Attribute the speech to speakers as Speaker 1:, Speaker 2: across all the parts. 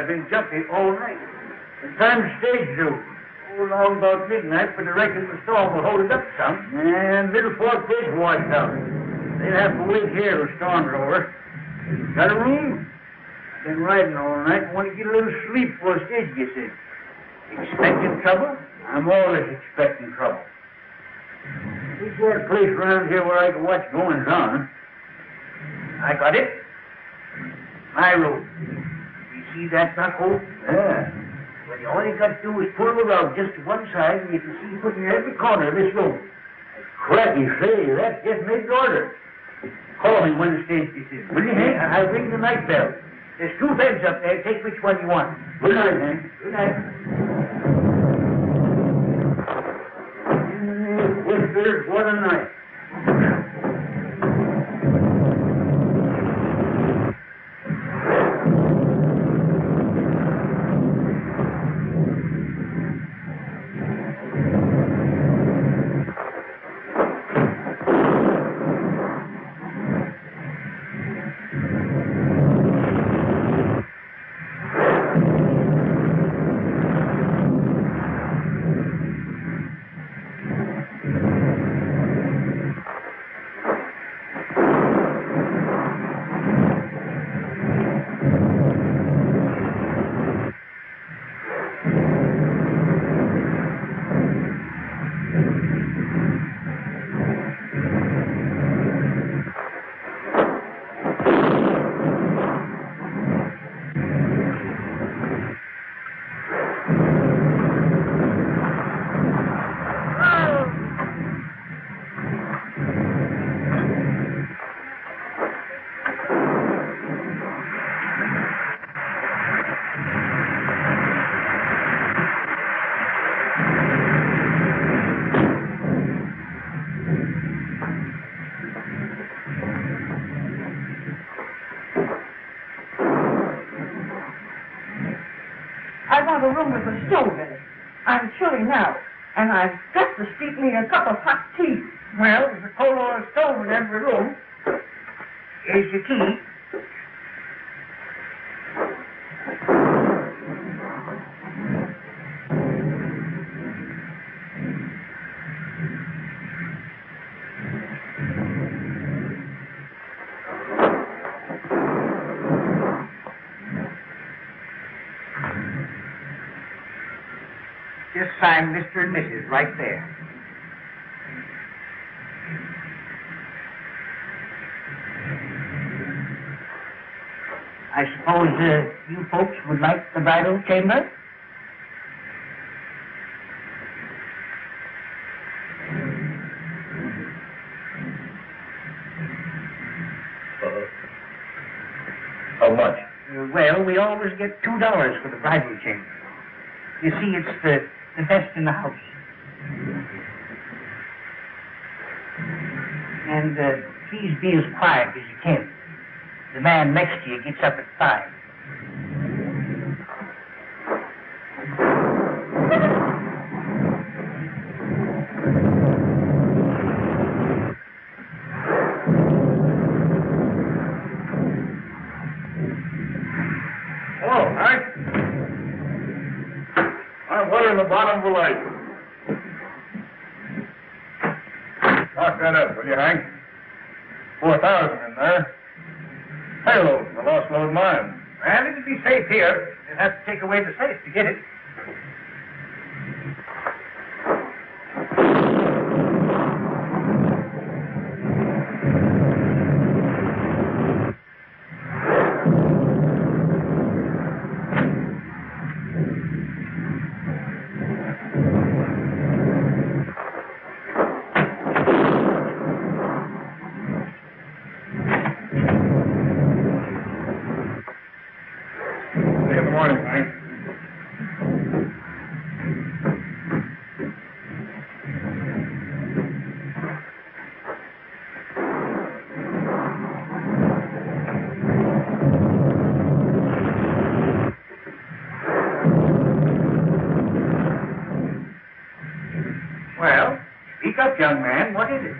Speaker 1: I've been jumping all night. The time's stage due. Long about midnight, but I reckon the storm will hold it up some. And Middle Fork Bridge washed out. They'll have to wait here till the storm's over. Got a room? I've been riding all night and want to get a little sleep before the stage gets in. Expecting trouble? I'm always expecting trouble. There's got a place around here where I can watch goings on. I got it. My road. You see that knuckle? Yeah. Well, all you got to do is pull the rug just to one side, and you can see put in every corner of this room. Cracky, say, that's just made to order. Call me when the stage gets in. Will you, Hank? I'll ring the night bell. There's 2 beds up there. Take which one you want. Good night, Hank. Good night. Whiskers, what a night.
Speaker 2: A room with a stove in it. I'm chilly now, and I've got to steep me a cup of hot tea.
Speaker 1: Well, there's a coal oil stove in every room. Here's your key. Just sign Mr. and Mrs. right there. I suppose you folks would like the bridal chamber?
Speaker 3: How much?
Speaker 1: Well, we always get $2 for the bridal chamber. You see, it's the best in the house. And please be as quiet as you can. The man next to you gets up at 5.
Speaker 3: Hello, Hank. I'm watering the bottom of the light. Lock that up, will you, Hank? 4,000 in there. Payload, the lost load mine.
Speaker 1: Well, it'll be safe here. You'll have to take away the safe to get it. Well, speak up, young man. What is it?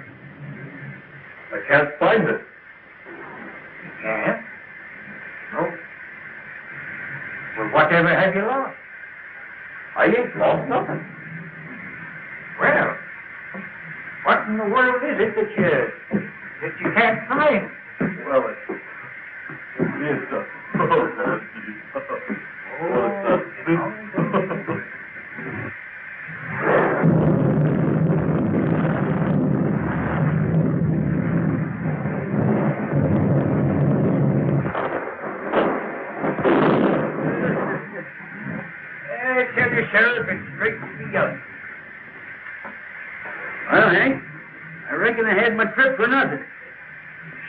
Speaker 3: I can't find it.
Speaker 1: You can't? Oh. Well, Whatever have you lost? I ain't lost nothing. Well, what in the world is it that you can't find?
Speaker 3: Well, it's a...
Speaker 1: I tell you, Sheriff, it's straight to the up. Well, Hank, I reckon I had my trip for nothing.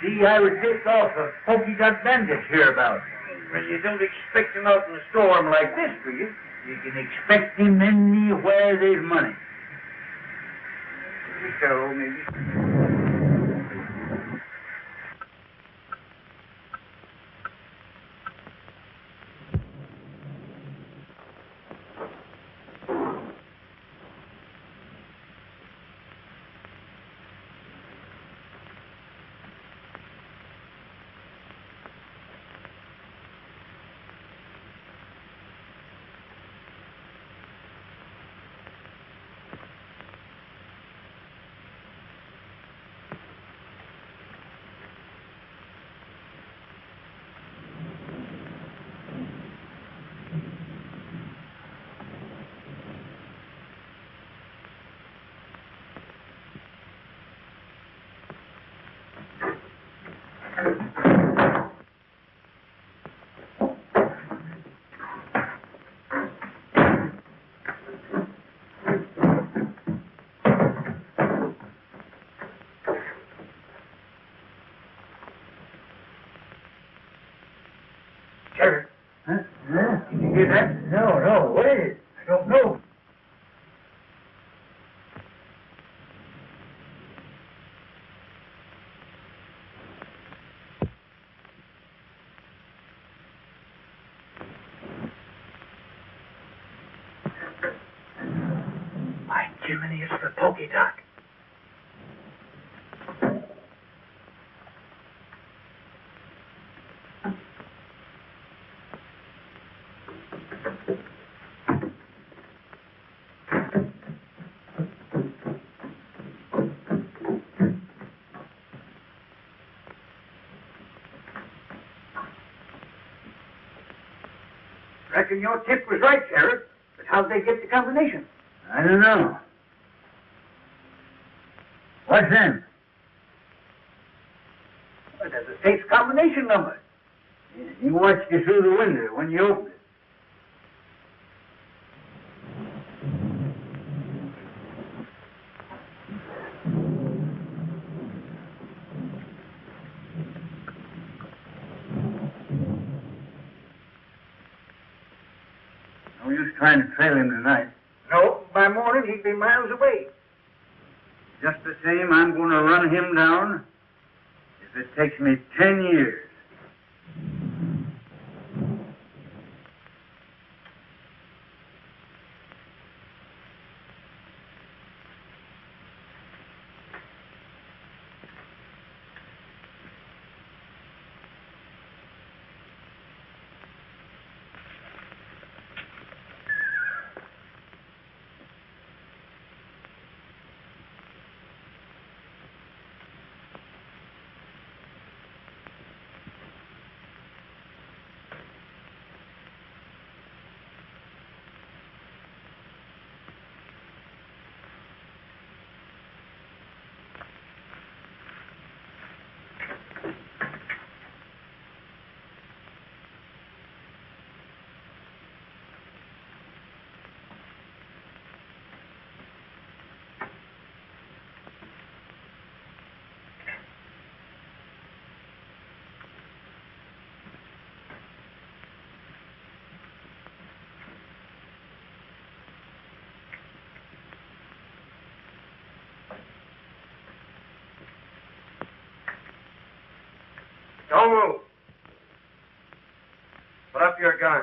Speaker 1: See, I was tipped off of Pokey Dot bandits hereabouts. Well, you don't expect him out in a storm like this, do you? You can expect him anywhere there's money. So, maybe. Sheriff. Huh? Did you hear that? No. What is it? I don't know. My Jiminy, it's the Pokey Dot. Reckon your tip was right, Sheriff. But how'd they get the combination? I don't know. What's in? Well, there's a safe combination number. You watched it through the window when you opened it. No use trying to trail him tonight. No, by morning he'd be miles away. Just the same, I'm going to run him down if it takes me 10 years.
Speaker 4: Don't move. Put up your gun.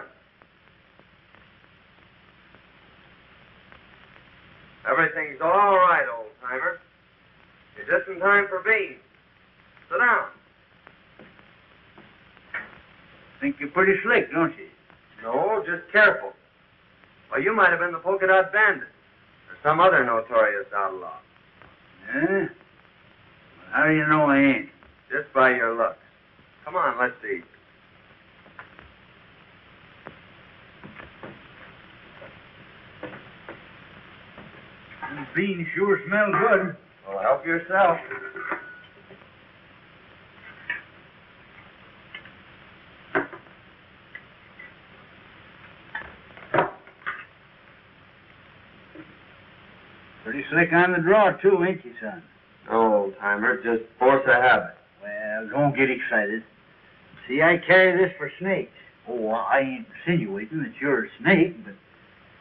Speaker 4: Everything's all right, old-timer. You're just in time for beans. Sit down.
Speaker 1: Think you're pretty slick, don't you?
Speaker 4: No, just careful. Well, you might have been the polka dot bandit or some other notorious outlaw.
Speaker 1: Yeah? How do you know I ain't?
Speaker 4: Just by your looks. Come on, let's see.
Speaker 1: These beans sure smell good.
Speaker 4: Well, help yourself.
Speaker 1: Pretty slick on the draw, too, ain't you, son?
Speaker 4: No, old-timer, just force of habit.
Speaker 1: Well, don't get excited. See, I carry this for snakes. Oh, I ain't insinuating that you're a snake, but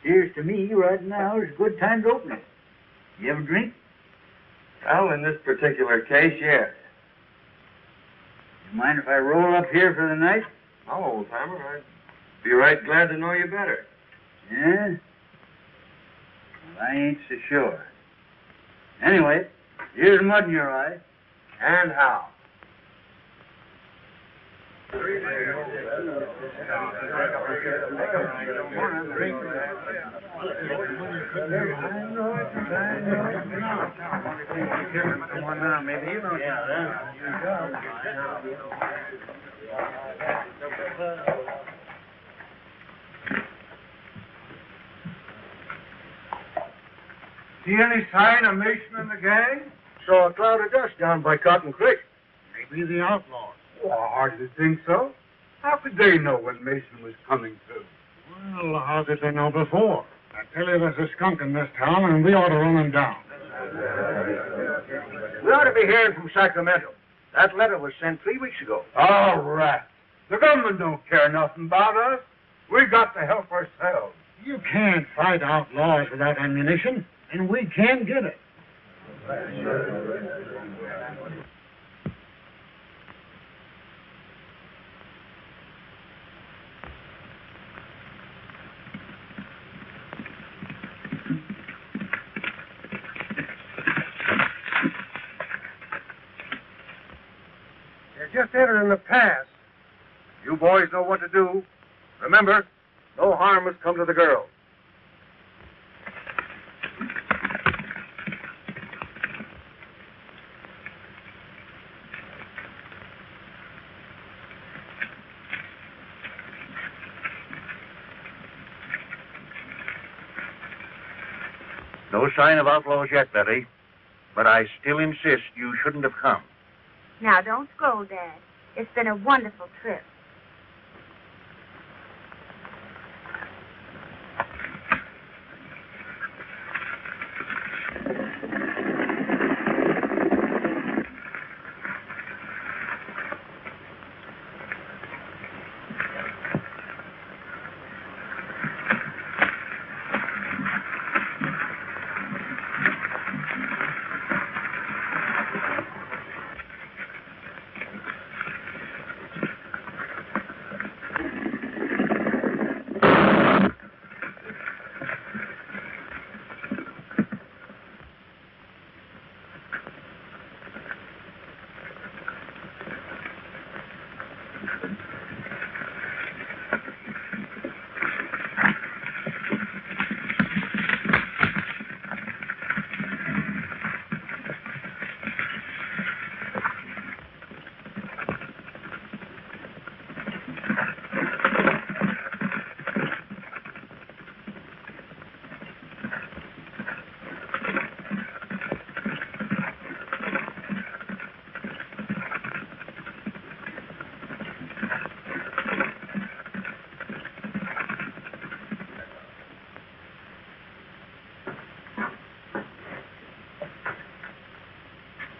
Speaker 1: here's to me right now is a good time to open it. You ever drink?
Speaker 4: Well, in this particular case, yes.
Speaker 1: You mind if I roll up here for the night?
Speaker 4: No, old-timer, I'd be right glad to know you better.
Speaker 1: Yeah? Well, I ain't so sure. Anyway, here's mud in your eye.
Speaker 4: And how?
Speaker 3: See any sign of Mason and the gang?
Speaker 5: Saw a cloud of dust down by Cotton Creek.
Speaker 3: Maybe the outlaws. Well, I hardly think so. How could they know when Mason was coming through? Well, how did they know before? I tell you, there's a skunk in this town, and we ought to run him down.
Speaker 5: We ought to be hearing from Sacramento. That letter was sent 3 weeks ago.
Speaker 3: All right. The government don't care nothing about us. We got to help ourselves. You can't fight outlaws without ammunition, and we can get it.
Speaker 5: You're just entering the pass. You boys know what to do. Remember, no harm has come to the girl.
Speaker 6: No sign of outlaws yet, Betty. But I still insist you shouldn't have come.
Speaker 7: Now, don't scold, Dad. It's been a wonderful trip.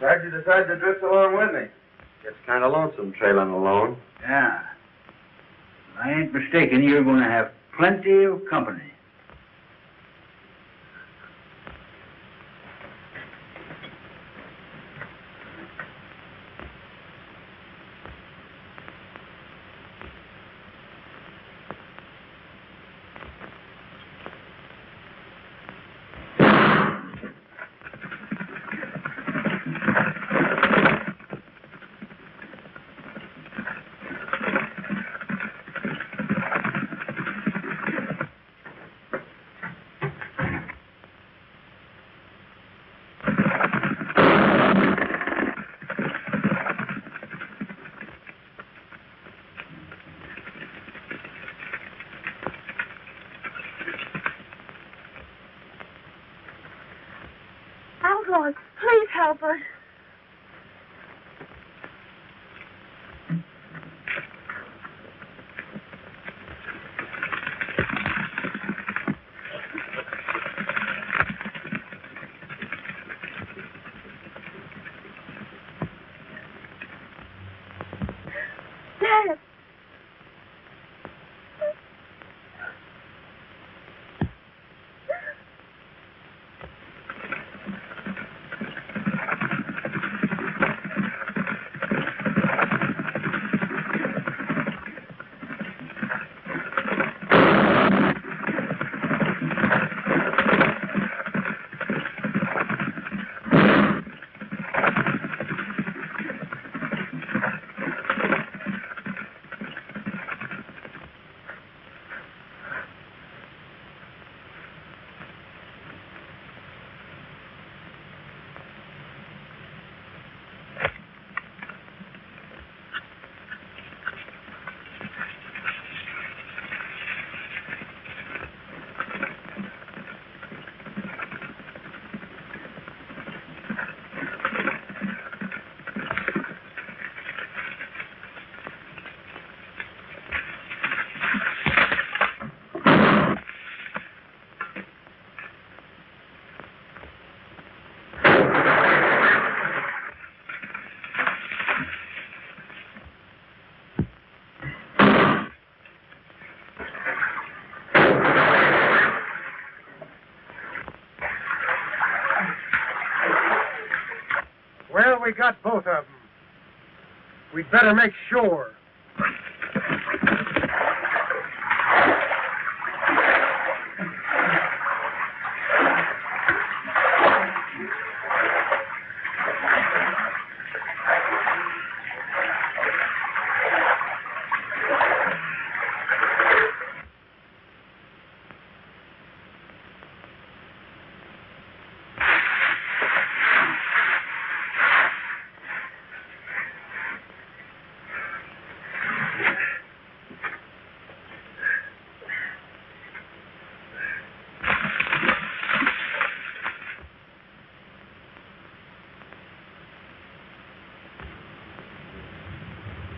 Speaker 4: Glad you decided to drift along with me. Gets kind of lonesome trailing alone.
Speaker 1: Yeah. If I ain't mistaken, you're going to have plenty of company.
Speaker 7: comfort. Dad.
Speaker 5: Well, we got both of them. We'd better make sure.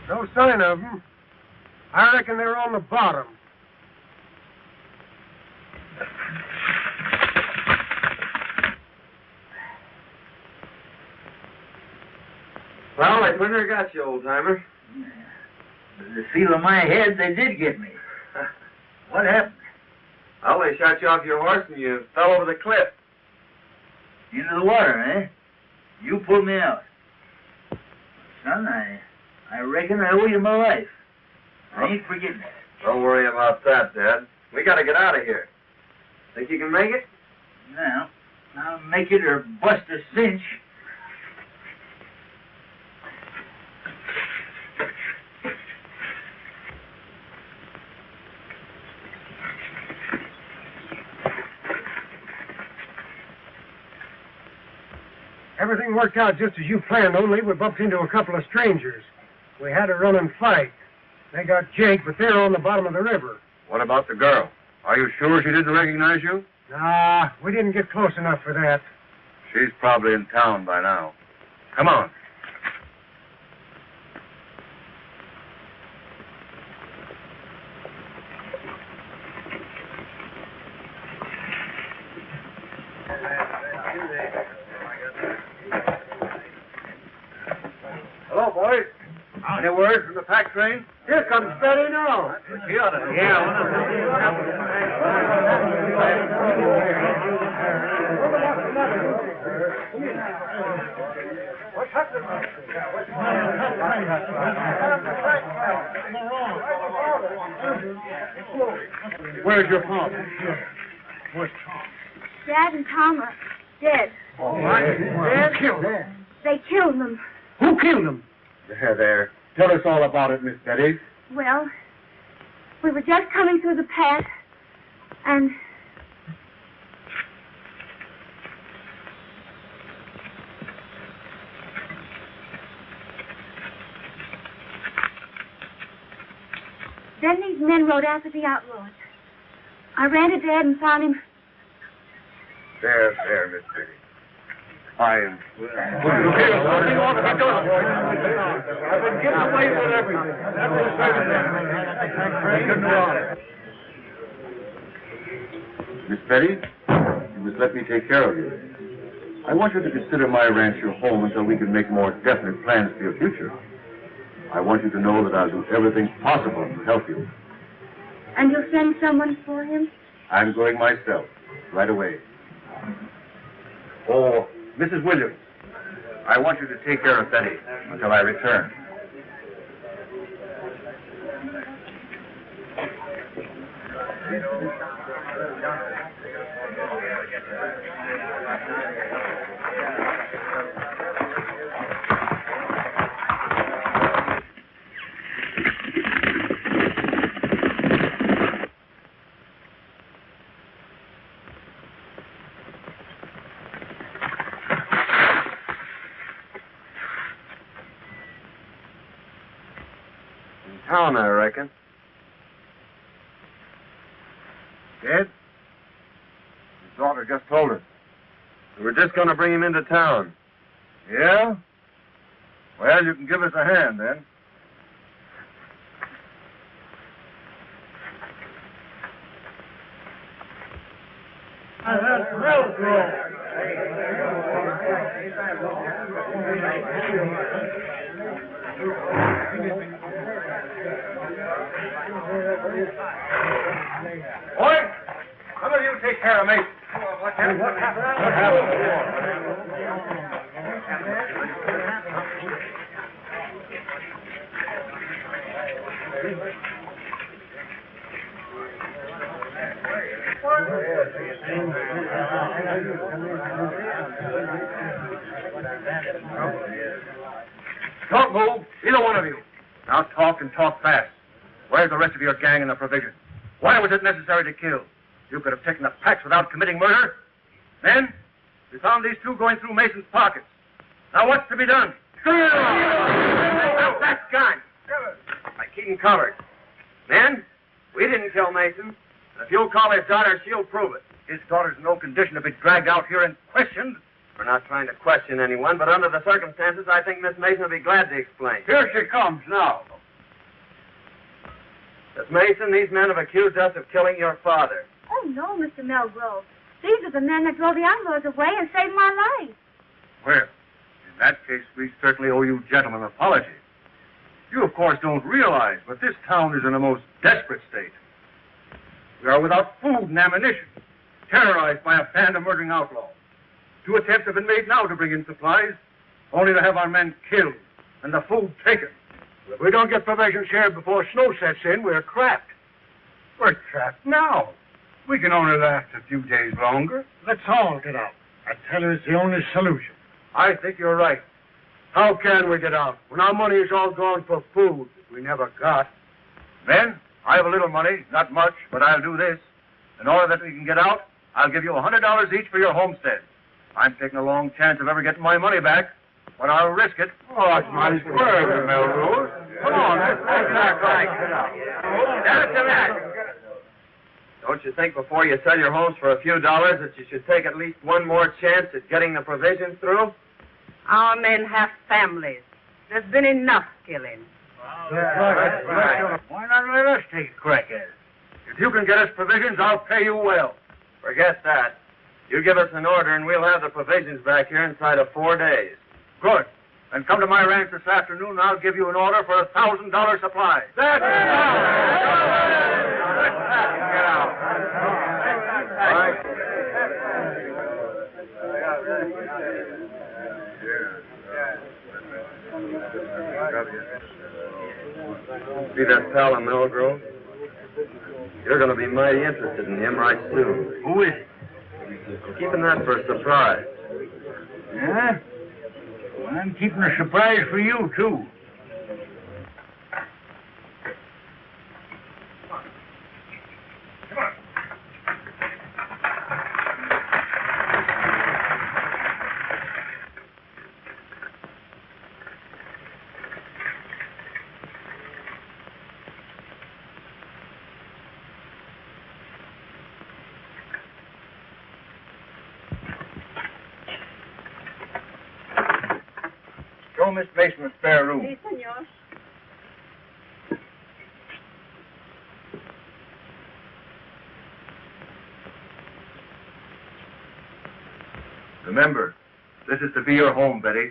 Speaker 5: No sign of them. I reckon they're on the bottom.
Speaker 4: Well, I pretty near got you, old-timer.
Speaker 1: The feel of my head, they did get me. What happened?
Speaker 4: Well, they shot you off your horse and you fell over the cliff.
Speaker 1: Into the water, eh? You pulled me out. Son, I reckon I owe you my life. I ain't forgetting it.
Speaker 4: Don't worry about that, Dad. We gotta get out of here. Think you can make it?
Speaker 1: Now, I'll make it or bust a cinch.
Speaker 5: Everything worked out just as you planned, only we bumped into a couple of strangers. We had to run and fight. They got Jake, but they're on the bottom of the river.
Speaker 3: What about the girl? Are you sure she didn't recognize you?
Speaker 5: Nah, we didn't get close enough for that.
Speaker 3: She's probably in town by now. Come on.
Speaker 5: Hello, boys.
Speaker 3: Any word from the pack train?
Speaker 5: Here comes Betty now.
Speaker 3: Where's your father?
Speaker 5: Where's Tom?
Speaker 7: Dad and Tom are dead.
Speaker 5: Oh, Dad killed him.
Speaker 7: They killed them.
Speaker 5: Who killed him?
Speaker 3: There. Tell us all about it, Miss Betty.
Speaker 7: Well, we were just coming through the pass, and then these men rode after the outlaws. I ran to Dad and found him.
Speaker 3: There, Miss Betty.
Speaker 6: I...
Speaker 3: I've been getting away with everything.
Speaker 6: Miss Betty, you must let me take care of you. I want you to consider my ranch your home until we can make more definite plans for your future. I want you to know that I'll do everything possible to help you.
Speaker 7: And you'll send someone for him?
Speaker 6: I'm going myself, right away. Oh, Mrs. Williams, I want you to take care of Betty until I return.
Speaker 4: Town, I reckon.
Speaker 6: Dead? His daughter just told us.
Speaker 4: We're just going to bring him into town.
Speaker 6: Yeah? Well, you can give us a hand, then. Boy, some of you take care of me. What Don't move, either one of you. Now talk and talk fast. Where's the rest of your gang and the provisions? Why was it necessary to kill? You could have taken the packs without committing murder. Then, we found these two going through Mason's pockets. Now what's to be done?
Speaker 4: Now that gun! I keep him covered. Men, we didn't kill Mason. If you'll call his daughter, she'll prove it.
Speaker 6: His daughter's in no condition to be dragged out here and questioned.
Speaker 4: We're not trying to question anyone, but under the circumstances, I think Miss Mason will be glad to explain.
Speaker 1: Here she comes now.
Speaker 4: Miss Mason, these men have accused us of killing your father.
Speaker 7: Oh, no, Mr. Melgrove. These are the men that drove the outlaws away and saved my life.
Speaker 6: Well, in that case, we certainly owe you gentlemen an apology. You, of course, don't realize, but this town is in a most desperate state. We are without food and ammunition, terrorized by a band of murdering outlaws. 2 attempts have been made now to bring in supplies, only to have our men killed and the food taken.
Speaker 5: If we don't get provisions here before snow sets in, we're trapped.
Speaker 3: We're trapped now. We can only last a few days longer.
Speaker 5: Let's all get out.
Speaker 3: I tell you, it's the only solution.
Speaker 5: I think you're right. How can we get out when our money is all gone for food we never got?
Speaker 6: Men, I have a little money, not much, but I'll do this. In order that we can get out, I'll give you $100 each for your homestead. I'm taking a long chance of ever getting my money back, but I'll risk it.
Speaker 3: Oh, it's my square, Melrose.
Speaker 6: Come on,
Speaker 4: That's not right. That's a match. Don't you think before you sell your homes for a few dollars that you should take at least one more chance at getting the provisions through?
Speaker 2: Our men have families. There's been enough killing.
Speaker 1: That's right. Why not let us take a crack at it?
Speaker 6: If you can get us provisions, I'll pay you well.
Speaker 4: Forget that. You give us an order and we'll have the provisions back here inside of 4 days.
Speaker 6: Good. Then come to my ranch this afternoon and I'll give you an order for $1,000 supply.
Speaker 4: That's
Speaker 6: Get out.
Speaker 4: All right. See that pal in Millgrove? You're going to be mighty interested in him right soon.
Speaker 1: Who is it?
Speaker 4: Keeping that for a surprise.
Speaker 1: Yeah? Well, I'm keeping a surprise for you, too.
Speaker 6: Miss Mason a spare room.
Speaker 2: Sí, señor.
Speaker 6: Remember, this is to be your home, Betty.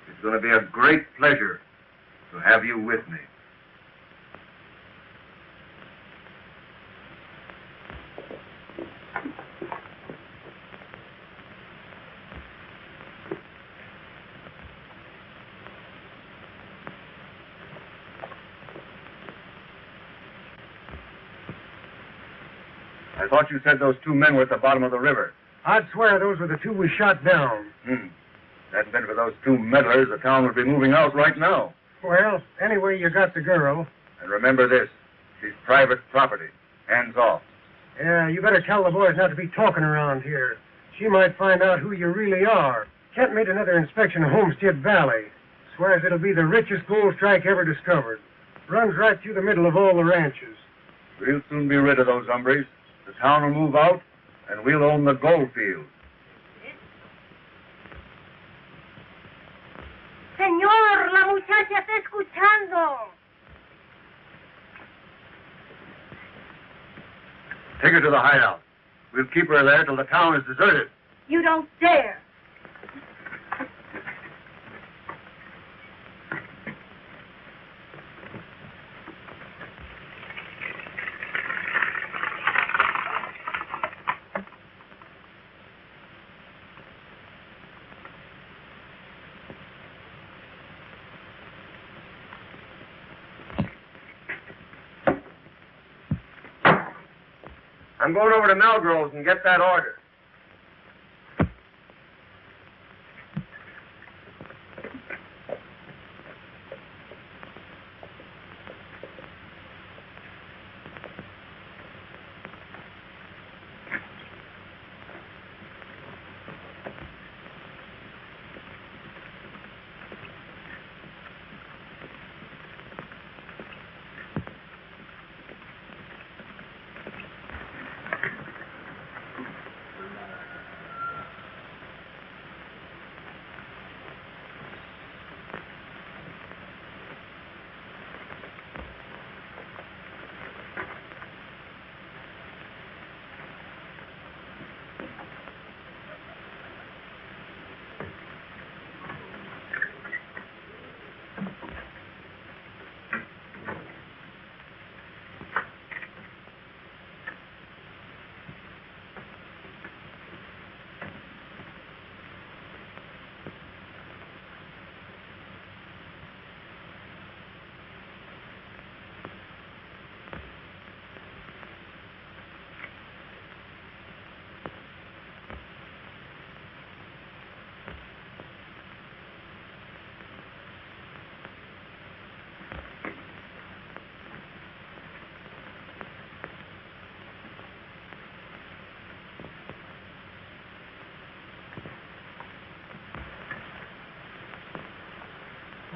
Speaker 6: It's going to be a great pleasure to have you with me. I thought you said those two men were at the bottom of the river.
Speaker 5: I'd swear those were the two we shot down.
Speaker 6: If it hadn't been for those two meddlers, the town would be moving out right now.
Speaker 5: Well, anyway, you got the girl.
Speaker 6: And remember this, she's private property. Hands off.
Speaker 5: Yeah, you better tell the boys not to be talking around here. She might find out who you really are. Kent made another inspection of Homestead Valley. Swears it'll be the richest gold strike ever discovered. Runs right through the middle of all the ranches.
Speaker 6: We'll soon be rid of those hombres. The town will move out, and we'll own the gold field.
Speaker 7: Señor, la muchacha está escuchando.
Speaker 6: Take her to the hideout. We'll keep her there till the town is deserted.
Speaker 7: You don't dare.
Speaker 4: I'm going over to Melgrove's and get that order.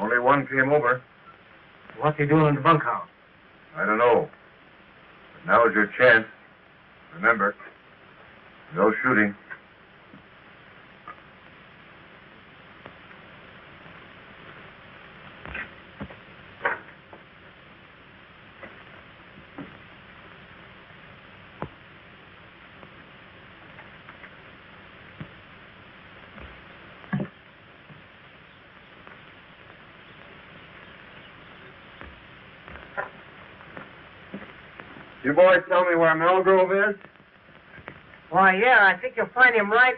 Speaker 6: Only one came over.
Speaker 5: What's he doing in the bunkhouse?
Speaker 6: I don't know. But now is your chance. Remember, no shooting.
Speaker 4: You boys tell me where Melgrove is?
Speaker 5: Why, yeah, I think you'll find him right,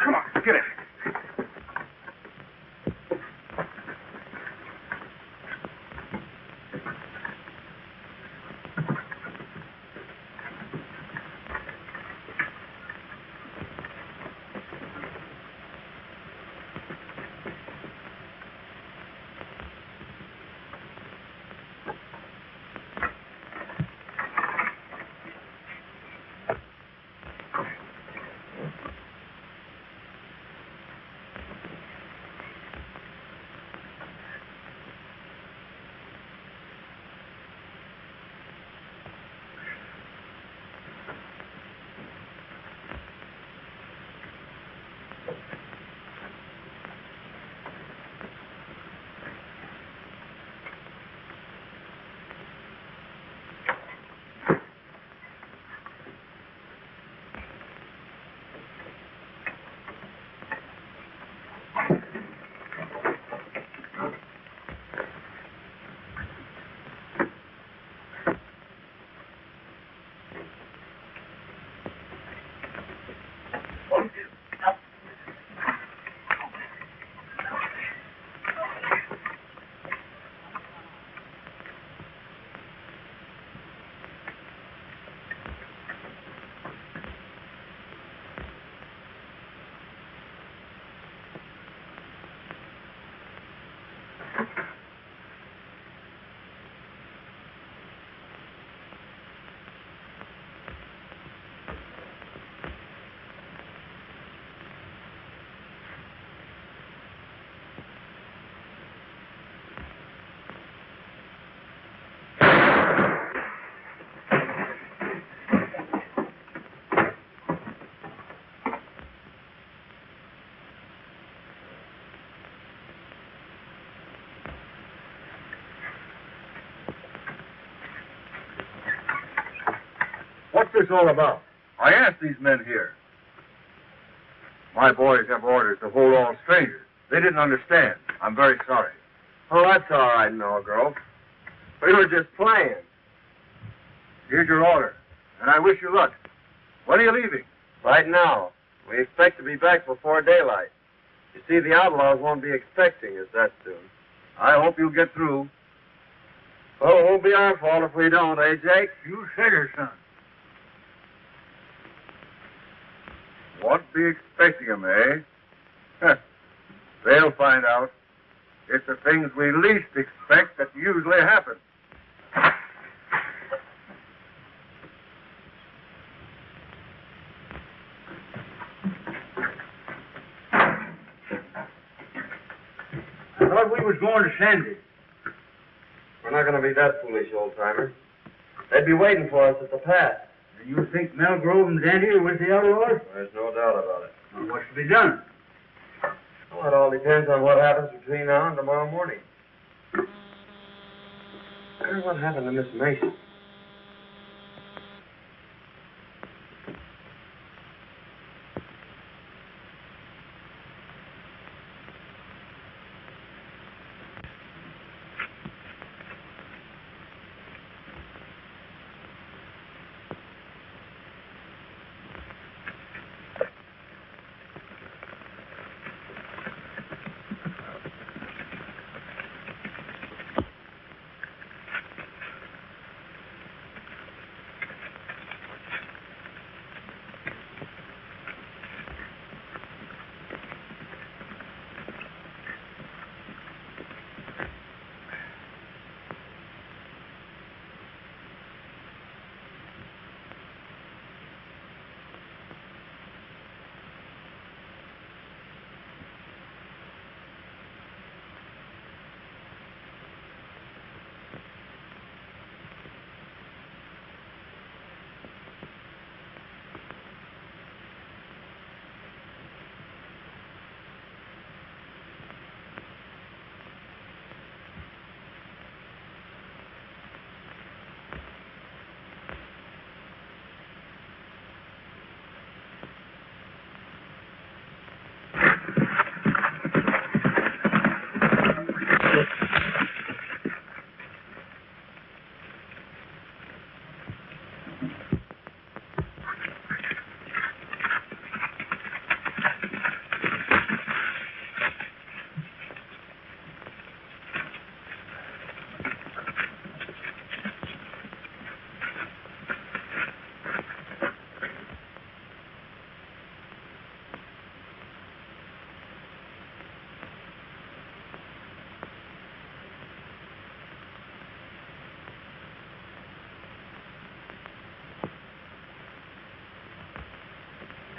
Speaker 6: Come on, get it. What's this all about? I asked these men here. My boys have orders to hold all strangers. They didn't understand. I'm very sorry.
Speaker 4: Oh, that's all right, Melgrove. We were just playing.
Speaker 6: Here's your order, and I wish you luck. When are you leaving?
Speaker 4: Right now. We expect to be back before daylight. You see, the outlaws won't be expecting us that soon.
Speaker 6: I hope you'll get through.
Speaker 4: Well, it won't be our fault if we don't, eh, Jake?
Speaker 1: You said it, son.
Speaker 6: Won't be expecting 'em, eh? They'll find out. It's the things we least expect that usually happen.
Speaker 1: I thought we was going to Sandy.
Speaker 4: We're not going to be that foolish, old-timer. They'd be waiting for us at the pass.
Speaker 1: And you think Melgrove and Dandy are with the outlaws?
Speaker 4: There's no doubt about it.
Speaker 1: Well, what's to be done?
Speaker 4: Well, it all depends on what happens between now and tomorrow morning. I wonder what happened to Miss Mason.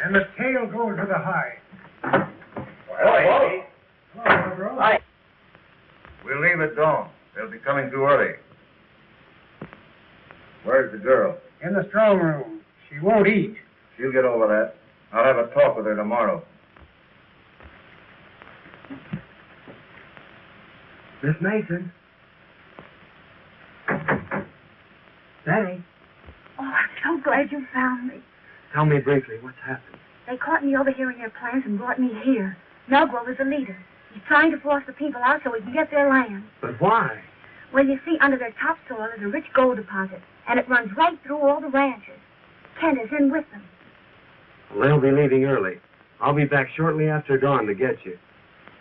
Speaker 5: And the tail goes with the hide.
Speaker 6: Hello.
Speaker 5: Hello, bro.
Speaker 4: Hi.
Speaker 6: We'll leave at dawn. They'll be coming too early. Where's the girl?
Speaker 5: In the strong room. She won't eat.
Speaker 6: She'll get over that. I'll have a talk with her tomorrow.
Speaker 4: Miss Mason. Danny.
Speaker 7: Oh, I'm so glad you found me.
Speaker 4: Tell me briefly what's happened.
Speaker 7: They caught me overhearing their plans and brought me here. Melgrove is the leader. He's trying to force the people out so he can get their land.
Speaker 4: But why?
Speaker 7: Well, you see, under their topsoil is a rich gold deposit, and it runs right through all the ranches. Kent is in with them.
Speaker 4: Well, they'll be leaving early. I'll be back shortly after dawn to get you.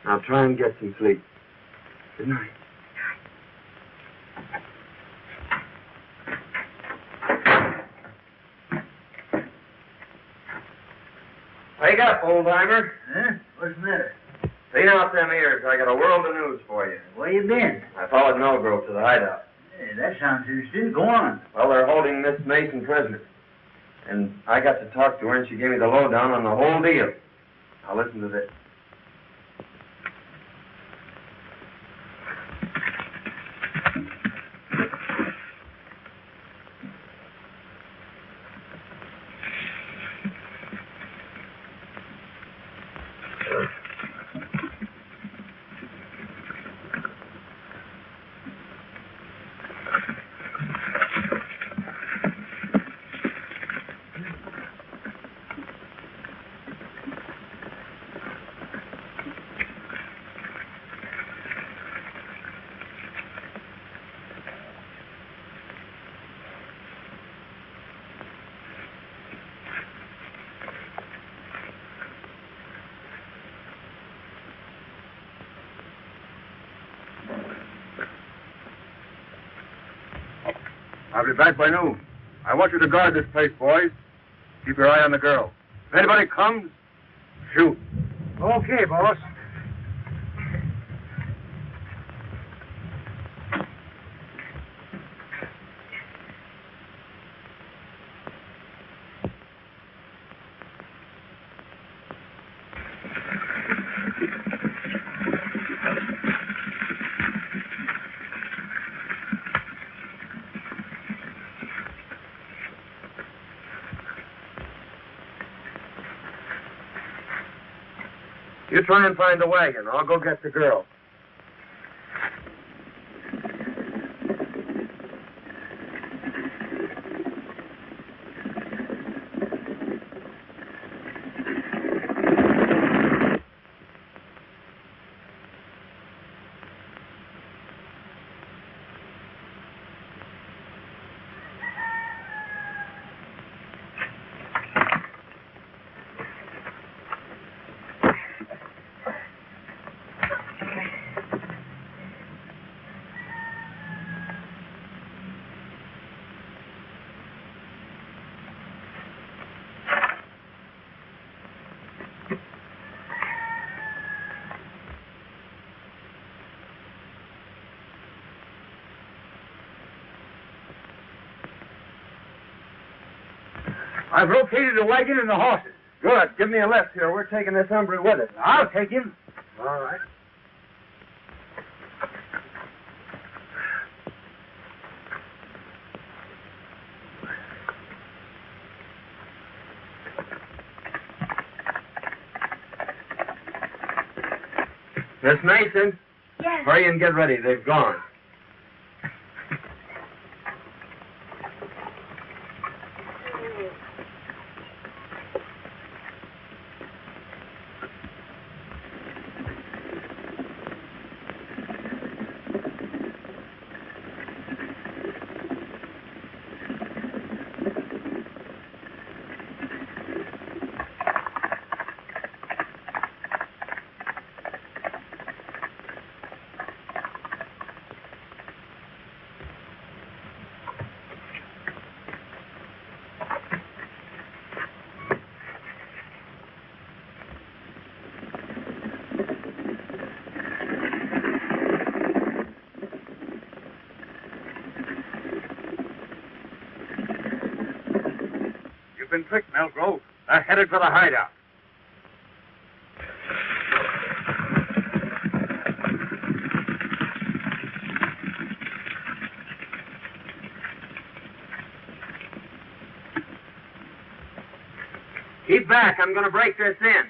Speaker 4: Now try and get some sleep. Good night. Wake up, old-timer.
Speaker 1: Huh? What's the matter?
Speaker 4: Clean out them ears. I got a world of news for you.
Speaker 1: Where you been?
Speaker 4: I followed Melgrove to the hideout.
Speaker 1: Hey, that sounds interesting. Go on.
Speaker 4: Well, they're holding Miss Mason prisoner. And I got to talk to her, and she gave me the lowdown on the whole deal. Now listen to this.
Speaker 6: I'll be back by noon. I want you to guard this place, boys. Keep your eye on the girl. If anybody comes, shoot.
Speaker 5: Okay, boss.
Speaker 4: You try and find the wagon. I'll go get the girl.
Speaker 1: I've located the wagon and the horses.
Speaker 4: Good. Give me a lift here. We're taking this hombre with us.
Speaker 1: I'll take him.
Speaker 4: All right. Miss Mason,
Speaker 7: Yes.
Speaker 4: hurry and get ready. They've gone.
Speaker 6: Been tricked, Melgrove. They're headed for the hideout.
Speaker 4: Keep back. I'm going to break this in.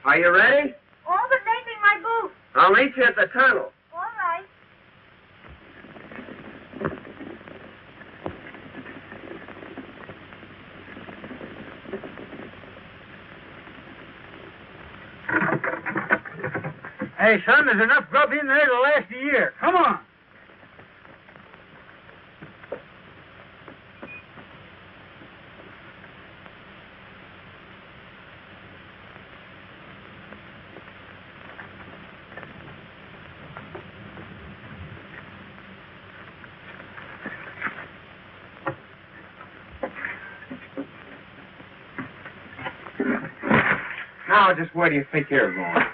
Speaker 4: Are you ready?
Speaker 7: All but making my boots.
Speaker 4: I'll meet you at the tunnel.
Speaker 7: All right.
Speaker 1: Hey, son, there's enough grub in there to last a year. Come on.
Speaker 4: Now, just where do you think you're going?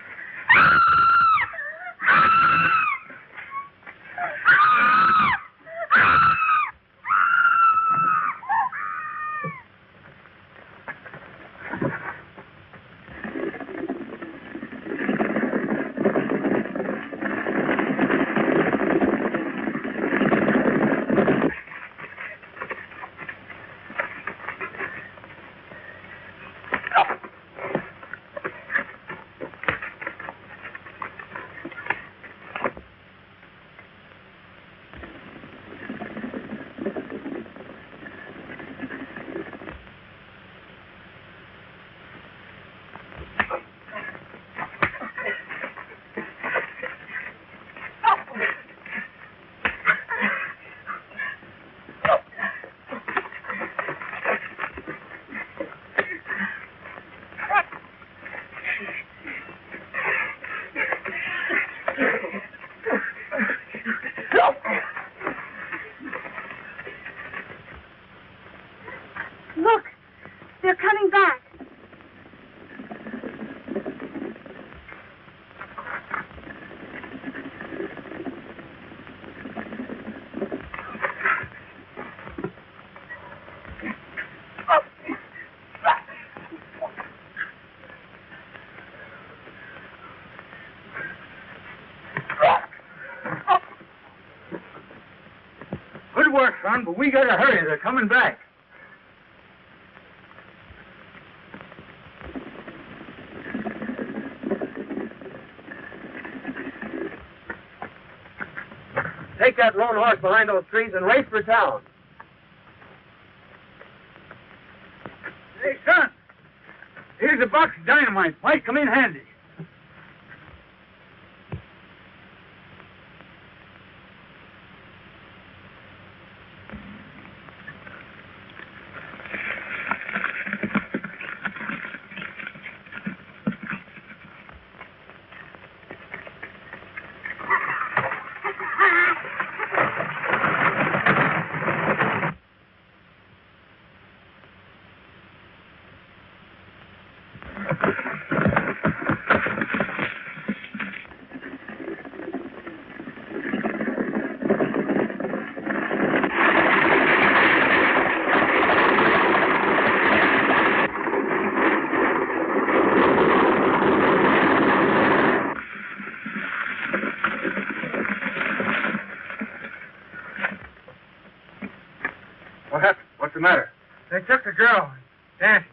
Speaker 1: Good work, son, but we gotta hurry. They're coming back.
Speaker 4: Take that lone horse behind those trees and race for town.
Speaker 1: Hey, son. Here's a box of dynamite. Might come in handy.
Speaker 6: What happened? What's the matter?
Speaker 5: They took the girl. Dancing.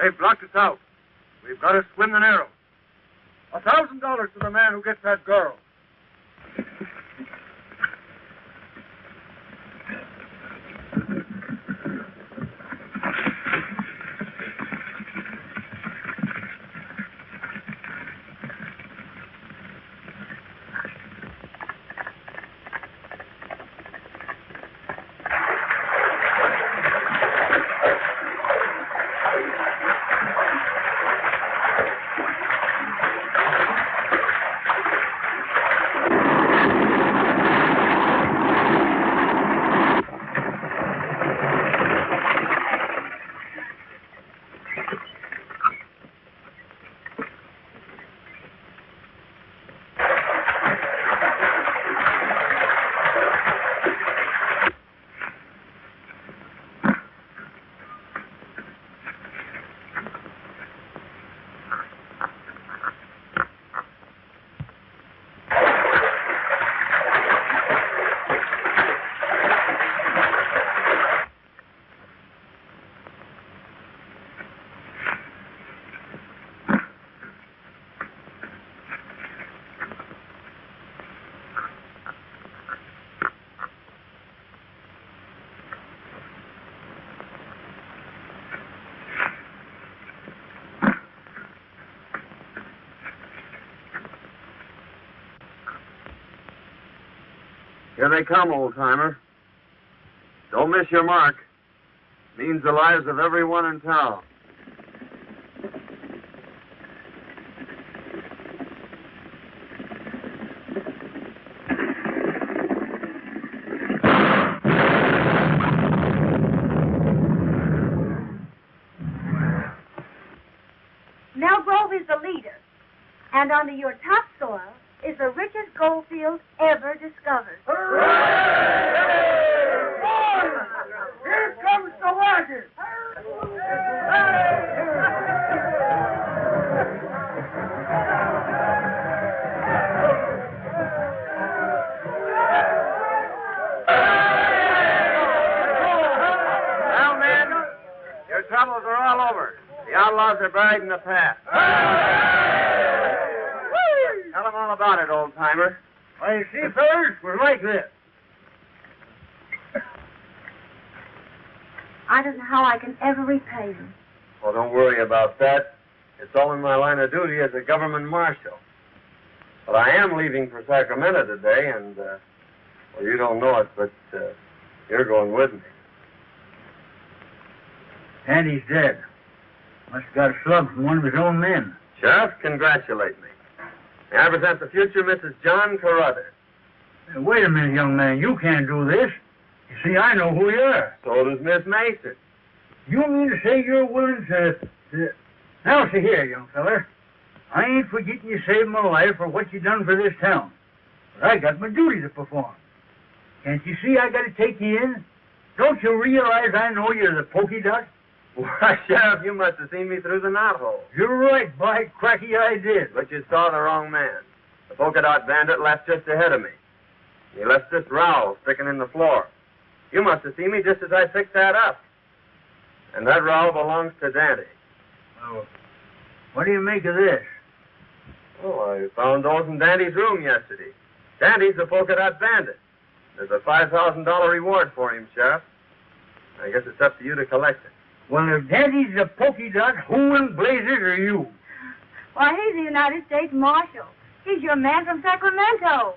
Speaker 6: They've blocked us out. We've got to swim the narrow. $1,000 to the man who gets that girl.
Speaker 4: Here they come, old-timer. Don't miss your mark. Means the lives of everyone in town.
Speaker 7: Mel Grove is the leader, and under your topsoil is the richest gold field ever discovered.
Speaker 1: Here comes the wagon!
Speaker 4: Well, men, your troubles are all over. The outlaws are buried in the past. Tell them all about it, old-timer.
Speaker 1: Why, you see, fellas, we're like this.
Speaker 7: I don't know how I can ever repay you.
Speaker 4: Well, don't worry about that. It's all in my line of duty as a government marshal. But I am leaving for Sacramento today, and, well, you don't know it, but you're going with me.
Speaker 1: Andy's dead. Must have got a slug from one of his own men.
Speaker 4: Sheriff, congratulate me. May I present the future Mrs. John Carruthers.
Speaker 1: Hey, wait a minute, young man. You can't do this. You see, I know who you are.
Speaker 4: So does Miss Mason.
Speaker 1: You mean to say you're willing to... Now, see here, young feller. I ain't forgetting you saved my life for what you done for this town. But I got my duty to perform. Can't you see I got to take you in? Don't you realize I know you're the pokey duck?
Speaker 4: Why, Sheriff, you must have seen me through the knothole.
Speaker 1: You're right, by cracky, I did.
Speaker 4: But you saw the wrong man. The polka dot bandit left just ahead of me. He left this rowel sticking in the floor. You must have seen me just as I fixed that up. And that rowel belongs to Dante.
Speaker 1: Oh, what do you make of this?
Speaker 4: Oh, I found those in Dante's room yesterday. Dante's the polka dot bandit. There's a $5,000 reward for him, Sheriff. I guess it's up to you to collect it.
Speaker 1: Well, if Daddy's a pokey dot, who in blazes are you?
Speaker 7: Why, he's the United States Marshal. He's your man from Sacramento.